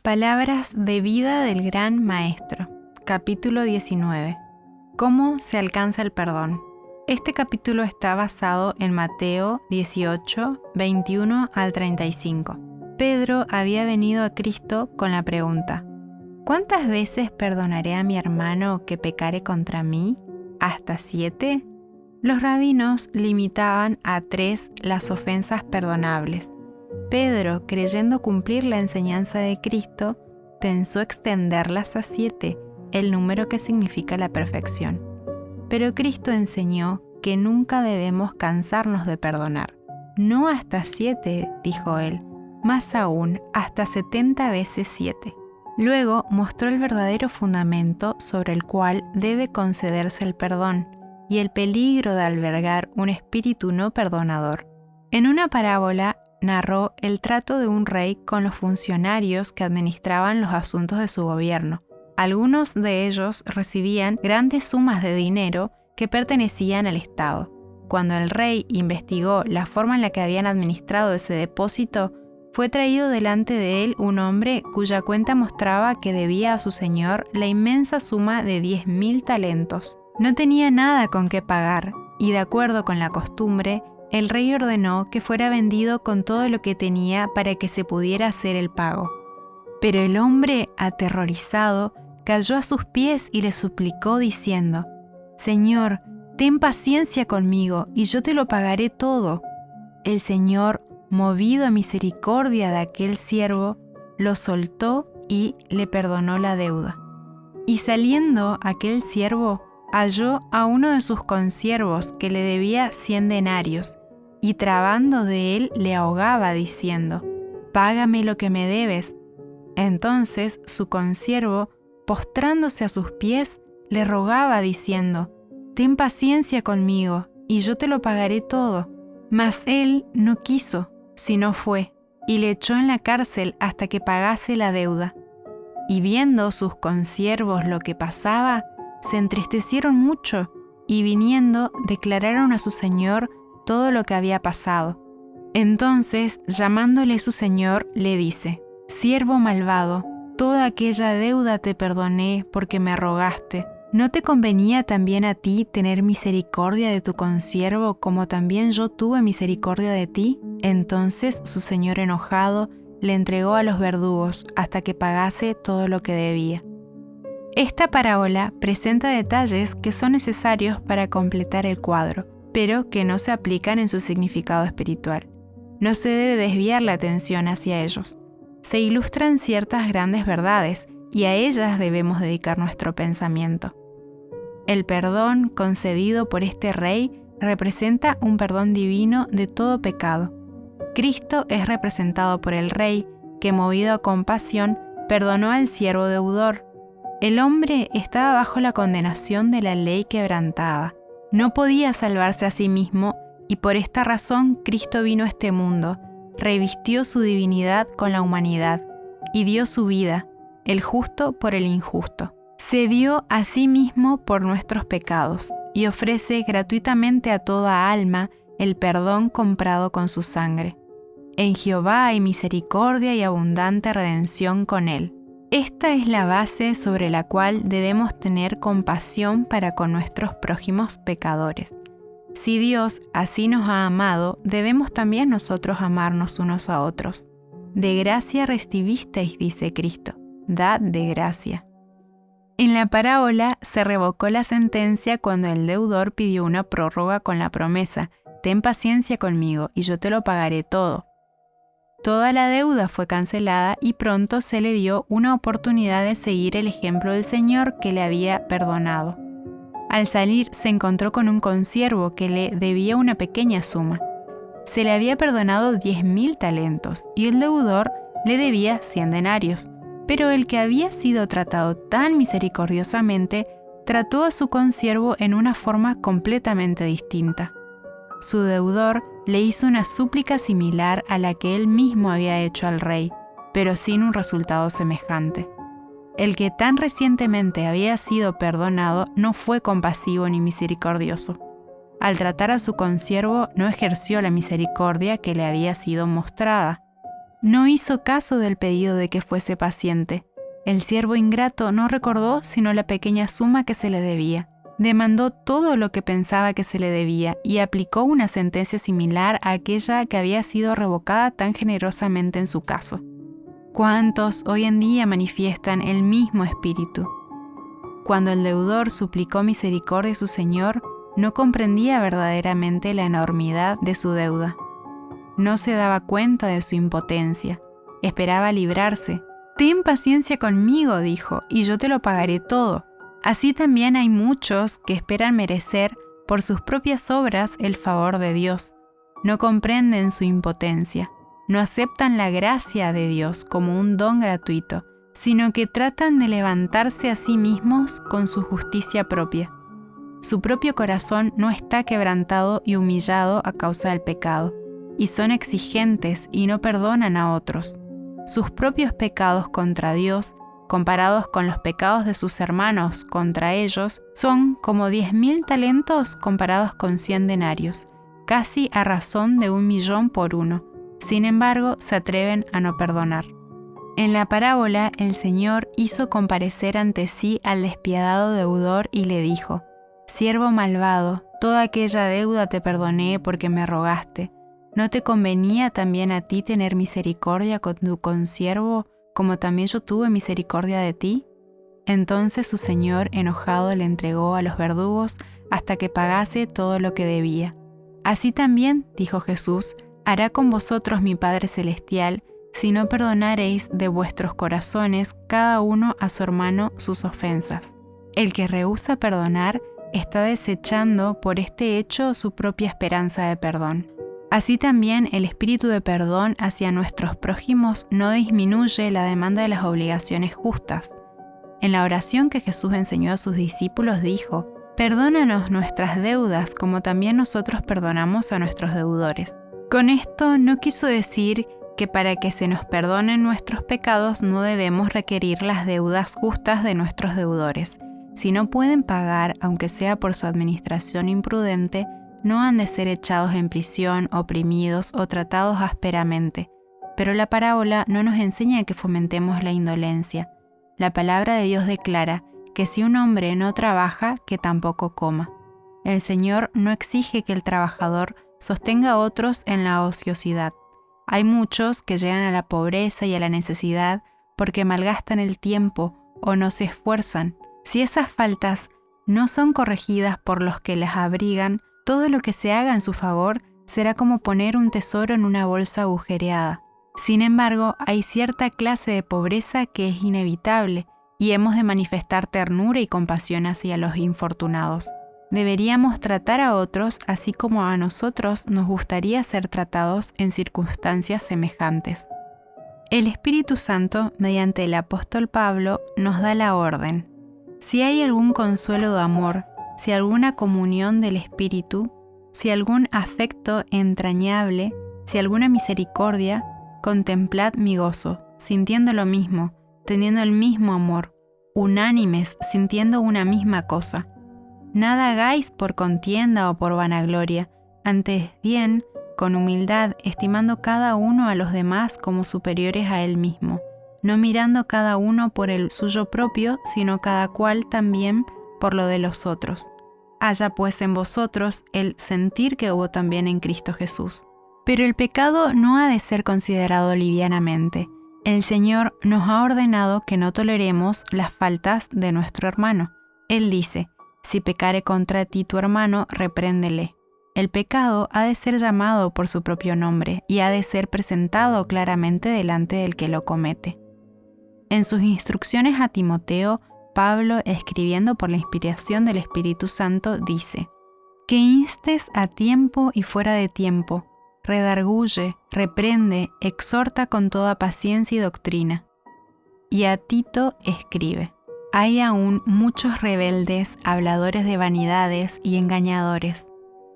Palabras de vida del Gran Maestro. Capítulo 19. ¿Cómo se alcanza el perdón? Este capítulo está basado en Mateo 18, 21 al 35. Pedro había venido a Cristo con la pregunta: ¿cuántas veces perdonaré a mi hermano que pecare contra mí? ¿Hasta 7? Los rabinos limitaban a 3 las ofensas perdonables. Pedro, creyendo cumplir la enseñanza de Cristo, pensó extenderlas a 7, el número que significa la perfección. Pero Cristo enseñó que nunca debemos cansarnos de perdonar. No hasta 7, dijo él, más aún hasta 70 veces 7. Luego mostró el verdadero fundamento sobre el cual debe concederse el perdón y el peligro de albergar un espíritu no perdonador. En una parábola, narró el trato de un rey con los funcionarios que administraban los asuntos de su gobierno. Algunos de ellos recibían grandes sumas de dinero que pertenecían al Estado. Cuando el rey investigó la forma en la que habían administrado ese depósito, fue traído delante de él un hombre cuya cuenta mostraba que debía a su señor la inmensa suma de 10.000 talentos. No tenía nada con qué pagar, y de acuerdo con la costumbre, el rey ordenó que fuera vendido con todo lo que tenía para que se pudiera hacer el pago. Pero el hombre, aterrorizado, cayó a sus pies y le suplicó diciendo: «Señor, ten paciencia conmigo y yo te lo pagaré todo». El Señor, movido a misericordia de aquel siervo, lo soltó y le perdonó la deuda. Y saliendo aquel siervo, halló a uno de sus consiervos que le debía 100 denarios, y trabando de él le ahogaba diciendo: «Págame lo que me debes». Entonces su consiervo, postrándose a sus pies, le rogaba diciendo: «Ten paciencia conmigo, y yo te lo pagaré todo». Mas él no quiso, sino fue, y le echó en la cárcel hasta que pagase la deuda. Y viendo sus consiervos lo que pasaba, se entristecieron mucho, y viniendo declararon a su señor todo lo que había pasado. Entonces, llamándole su señor, le dice: «Siervo malvado, toda aquella deuda te perdoné porque me rogaste. ¿No te convenía también a ti tener misericordia de tu consiervo como también yo tuve misericordia de ti?» Entonces su señor enojado le entregó a los verdugos hasta que pagase todo lo que debía. Esta parábola presenta detalles que son necesarios para completar el cuadro, pero que no se aplican en su significado espiritual. No se debe desviar la atención hacia ellos. Se ilustran ciertas grandes verdades y a ellas debemos dedicar nuestro pensamiento. El perdón concedido por este rey representa un perdón divino de todo pecado. Cristo es representado por el rey que, movido a compasión, perdonó al siervo deudor. El hombre estaba bajo la condenación de la ley quebrantada. No podía salvarse a sí mismo y por esta razón Cristo vino a este mundo, revistió su divinidad con la humanidad y dio su vida, el justo por el injusto. Se dio a sí mismo por nuestros pecados y ofrece gratuitamente a toda alma el perdón comprado con su sangre. En Jehová hay misericordia y abundante redención con él. Esta es la base sobre la cual debemos tener compasión para con nuestros prójimos pecadores. Si Dios así nos ha amado, debemos también nosotros amarnos unos a otros. De gracia recibisteis, dice Cristo, dad de gracia. En la parábola se revocó la sentencia cuando el deudor pidió una prórroga con la promesa: «Ten paciencia conmigo y yo te lo pagaré todo». Toda la deuda fue cancelada y pronto se le dio una oportunidad de seguir el ejemplo del Señor que le había perdonado. Al salir se encontró con un consiervo que le debía una pequeña suma. Se le había perdonado 10.000 talentos y el deudor le debía 100 denarios. Pero el que había sido tratado tan misericordiosamente trató a su consiervo en una forma completamente distinta. Su deudor le hizo una súplica similar a la que él mismo había hecho al rey, pero sin un resultado semejante. El que tan recientemente había sido perdonado no fue compasivo ni misericordioso. Al tratar a su consiervo no ejerció la misericordia que le había sido mostrada. No hizo caso del pedido de que fuese paciente. El siervo ingrato no recordó sino la pequeña suma que se le debía. Demandó todo lo que pensaba que se le debía y aplicó una sentencia similar a aquella que había sido revocada tan generosamente en su caso. ¿Cuántos hoy en día manifiestan el mismo espíritu? Cuando el deudor suplicó misericordia a su señor, no comprendía verdaderamente la enormidad de su deuda. No se daba cuenta de su impotencia. Esperaba librarse. «Ten paciencia conmigo», dijo, «y yo te lo pagaré todo». Así también hay muchos que esperan merecer por sus propias obras el favor de Dios. No comprenden su impotencia. No aceptan la gracia de Dios como un don gratuito, sino que tratan de levantarse a sí mismos con su justicia propia. Su propio corazón no está quebrantado y humillado a causa del pecado, y son exigentes y no perdonan a otros. Sus propios pecados contra Dios, comparados con los pecados de sus hermanos contra ellos, son como 10.000 talentos comparados con 100 denarios, casi a razón de 1.000.000 por uno. Sin embargo, se atreven a no perdonar. En la parábola, el Señor hizo comparecer ante sí al despiadado deudor y le dijo: «Siervo malvado, toda aquella deuda te perdoné porque me rogaste. ¿No te convenía también a ti tener misericordia con tu consiervo, como también yo tuve misericordia de ti?» Entonces su señor, enojado, le entregó a los verdugos hasta que pagase todo lo que debía. «Así también», dijo Jesús, «hará con vosotros mi Padre Celestial, si no perdonareis de vuestros corazones cada uno a su hermano sus ofensas». El que rehúsa perdonar está desechando por este hecho su propia esperanza de perdón. Así también el espíritu de perdón hacia nuestros prójimos no disminuye la demanda de las obligaciones justas. En la oración que Jesús enseñó a sus discípulos dijo: «Perdónanos nuestras deudas como también nosotros perdonamos a nuestros deudores». Con esto no quiso decir que para que se nos perdonen nuestros pecados no debemos requerir las deudas justas de nuestros deudores. Si no pueden pagar, aunque sea por su administración imprudente, no han de ser echados en prisión, oprimidos o tratados ásperamente. Pero la parábola no nos enseña que fomentemos la indolencia. La palabra de Dios declara que si un hombre no trabaja, que tampoco coma. El Señor no exige que el trabajador sostenga a otros en la ociosidad. Hay muchos que llegan a la pobreza y a la necesidad porque malgastan el tiempo o no se esfuerzan. Si esas faltas no son corregidas por los que las abrigan, todo lo que se haga en su favor será como poner un tesoro en una bolsa agujereada. Sin embargo, hay cierta clase de pobreza que es inevitable y hemos de manifestar ternura y compasión hacia los infortunados. Deberíamos tratar a otros así como a nosotros nos gustaría ser tratados en circunstancias semejantes. El Espíritu Santo, mediante el apóstol Pablo, nos da la orden. Si hay algún consuelo de amor, si alguna comunión del Espíritu, si algún afecto entrañable, si alguna misericordia, contemplad mi gozo, sintiendo lo mismo, teniendo el mismo amor, unánimes, sintiendo una misma cosa. Nada hagáis por contienda o por vanagloria, antes bien, con humildad, estimando cada uno a los demás como superiores a él mismo, no mirando cada uno por el suyo propio, sino cada cual también por lo de los otros. Haya pues en vosotros el sentir que hubo también en Cristo Jesús. Pero el pecado no ha de ser considerado livianamente. El Señor nos ha ordenado que no toleremos las faltas de nuestro hermano. Él dice: «Si pecare contra ti tu hermano, repréndele». El pecado ha de ser llamado por su propio nombre y ha de ser presentado claramente delante del que lo comete. En sus instrucciones a Timoteo, Pablo, escribiendo por la inspiración del Espíritu Santo, dice: «Que instes a tiempo y fuera de tiempo, redarguye, reprende, exhorta con toda paciencia y doctrina». Y a Tito escribe: «Hay aún muchos rebeldes, habladores de vanidades y engañadores.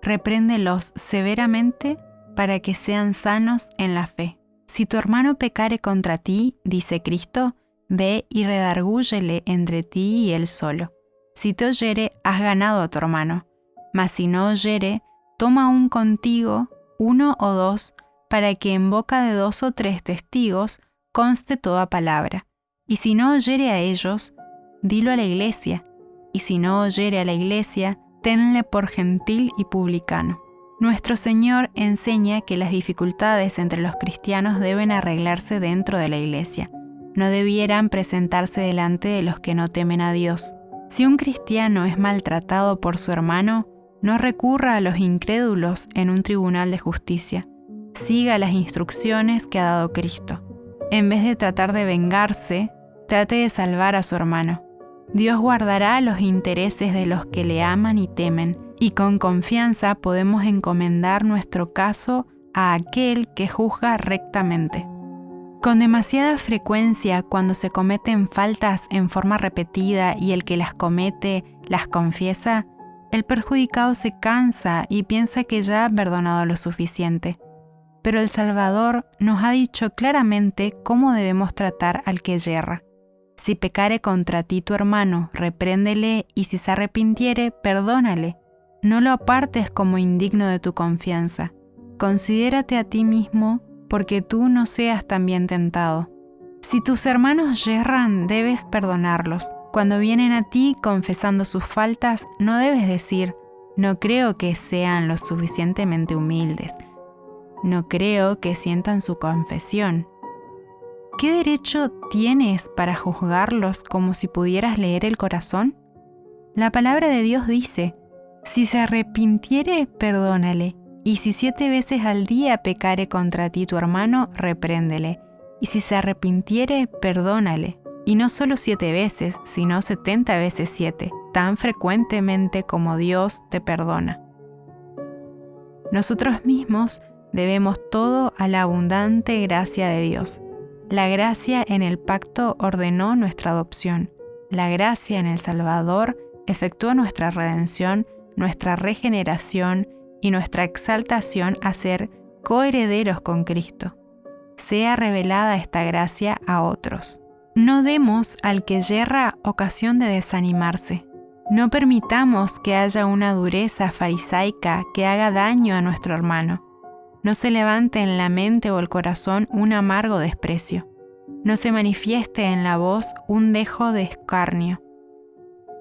Repréndelos severamente para que sean sanos en la fe. Si tu hermano pecare contra ti, dice Cristo, ve y redargúyele entre ti y él solo. Si te oyere, has ganado a tu hermano. Mas si no oyere, toma aún contigo 1 o 2, para que en boca de 2 o 3 testigos conste toda palabra. Y si no oyere a ellos, dilo a la iglesia. Y si no oyere a la iglesia, tenle por gentil y publicano. Nuestro Señor enseña que las dificultades entre los cristianos deben arreglarse dentro de la iglesia. No debieran presentarse delante de los que no temen a Dios. Si un cristiano es maltratado por su hermano, no recurra a los incrédulos en un tribunal de justicia. Siga las instrucciones que ha dado Cristo. En vez de tratar de vengarse, trate de salvar a su hermano. Dios guardará los intereses de los que le aman y temen, y con confianza podemos encomendar nuestro caso a aquel que juzga rectamente. Con demasiada frecuencia, cuando se cometen faltas en forma repetida y el que las comete las confiesa, el perjudicado se cansa y piensa que ya ha perdonado lo suficiente. Pero el Salvador nos ha dicho claramente cómo debemos tratar al que yerra. Si pecare contra ti tu hermano, repréndele, y si se arrepintiere, perdónale. No lo apartes como indigno de tu confianza. Considérate a ti mismo, porque tú no seas también tentado. Si tus hermanos yerran, debes perdonarlos. Cuando vienen a ti confesando sus faltas, no debes decir, no creo que sean lo suficientemente humildes. No creo que sientan su confesión. ¿Qué derecho tienes para juzgarlos como si pudieras leer el corazón? La palabra de Dios dice, si se arrepintiere, perdónale, y si 7 veces al día pecare contra ti tu hermano, repréndele, y si se arrepintiere, perdónale, y no solo 7 veces, sino 70 veces 7, tan frecuentemente como Dios te perdona. Nosotros mismos debemos todo a la abundante gracia de Dios. La gracia en el pacto ordenó nuestra adopción. La gracia en el Salvador efectuó nuestra redención, nuestra regeneración y nuestra exaltación a ser coherederos con Cristo. Sea revelada esta gracia a otros. No demos al que yerra ocasión de desanimarse. No permitamos que haya una dureza farisaica que haga daño a nuestro hermano. No se levante en la mente o el corazón un amargo desprecio. No se manifieste en la voz un dejo de escarnio.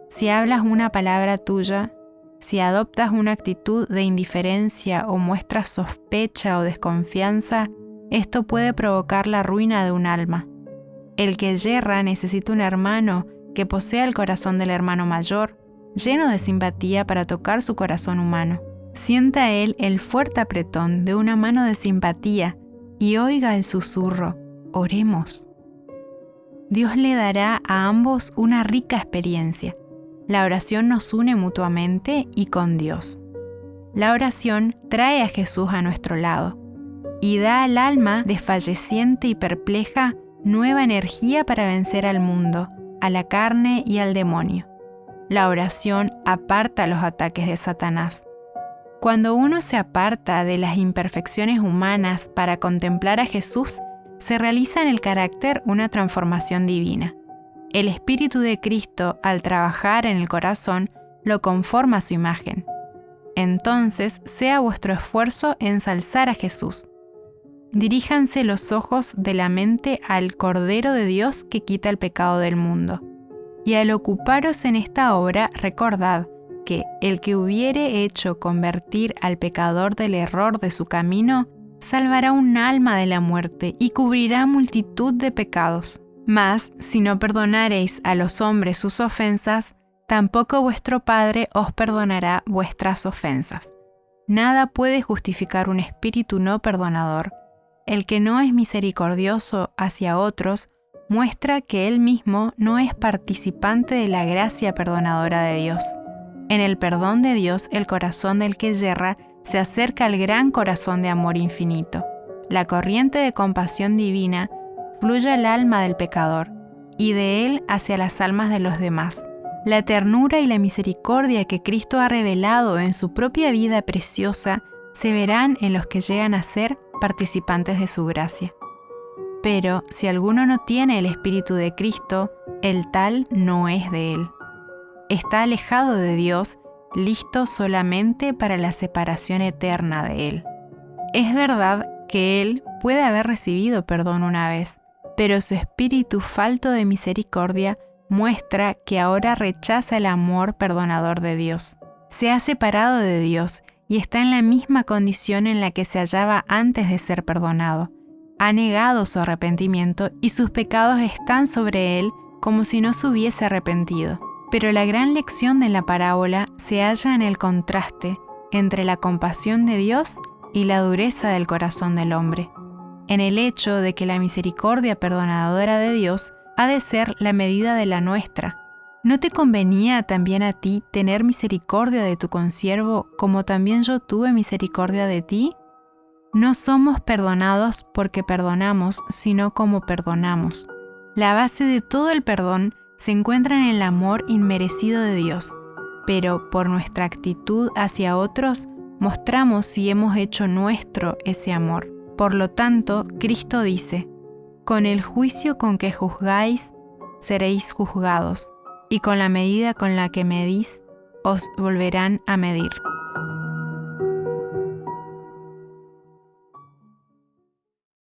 Si hablas una palabra tuya, si adoptas una actitud de indiferencia o muestras sospecha o desconfianza, esto puede provocar la ruina de un alma. El que yerra necesita un hermano que posea el corazón del hermano mayor, lleno de simpatía para tocar su corazón humano. Sienta él el fuerte apretón de una mano de simpatía y oiga el susurro, oremos. Dios le dará a ambos una rica experiencia. La oración nos une mutuamente y con Dios. La oración trae a Jesús a nuestro lado y da al alma desfalleciente y perpleja nueva energía para vencer al mundo, a la carne y al demonio. La oración aparta los ataques de Satanás. Cuando uno se aparta de las imperfecciones humanas para contemplar a Jesús, se realiza en el carácter una transformación divina. El Espíritu de Cristo, al trabajar en el corazón, lo conforma a su imagen. Entonces, sea vuestro esfuerzo ensalzar a Jesús. Diríjanse los ojos de la mente al Cordero de Dios que quita el pecado del mundo. Y al ocuparos en esta obra, recordad que el que hubiere hecho convertir al pecador del error de su camino, salvará un alma de la muerte y cubrirá multitud de pecados. Mas, si no perdonareis a los hombres sus ofensas, tampoco vuestro Padre os perdonará vuestras ofensas. Nada puede justificar un espíritu no perdonador. El que no es misericordioso hacia otros, muestra que él mismo no es participante de la gracia perdonadora de Dios. En el perdón de Dios, el corazón del que yerra se acerca al gran corazón de amor infinito. La corriente de compasión divina fluye al alma del pecador y de él hacia las almas de los demás. La ternura y la misericordia que Cristo ha revelado en su propia vida preciosa se verán en los que llegan a ser participantes de su gracia. Pero si alguno no tiene el Espíritu de Cristo, el tal no es de él. Está alejado de Dios, listo solamente para la separación eterna de él. Es verdad que él puede haber recibido perdón una vez, pero su espíritu falto de misericordia muestra que ahora rechaza el amor perdonador de Dios. Se ha separado de Dios y está en la misma condición en la que se hallaba antes de ser perdonado. Ha negado su arrepentimiento y sus pecados están sobre él como si no se hubiese arrepentido. Pero la gran lección de la parábola se halla en el contraste entre la compasión de Dios y la dureza del corazón del hombre, en el hecho de que la misericordia perdonadora de Dios ha de ser la medida de la nuestra. ¿No te convenía también a ti tener misericordia de tu consiervo, como también yo tuve misericordia de ti? No somos perdonados porque perdonamos, sino como perdonamos. La base de todo el perdón se encuentra en el amor inmerecido de Dios, pero por nuestra actitud hacia otros mostramos si hemos hecho nuestro ese amor. Por lo tanto, Cristo dice: con el juicio con que juzgáis, seréis juzgados, y con la medida con la que medís, os volverán a medir.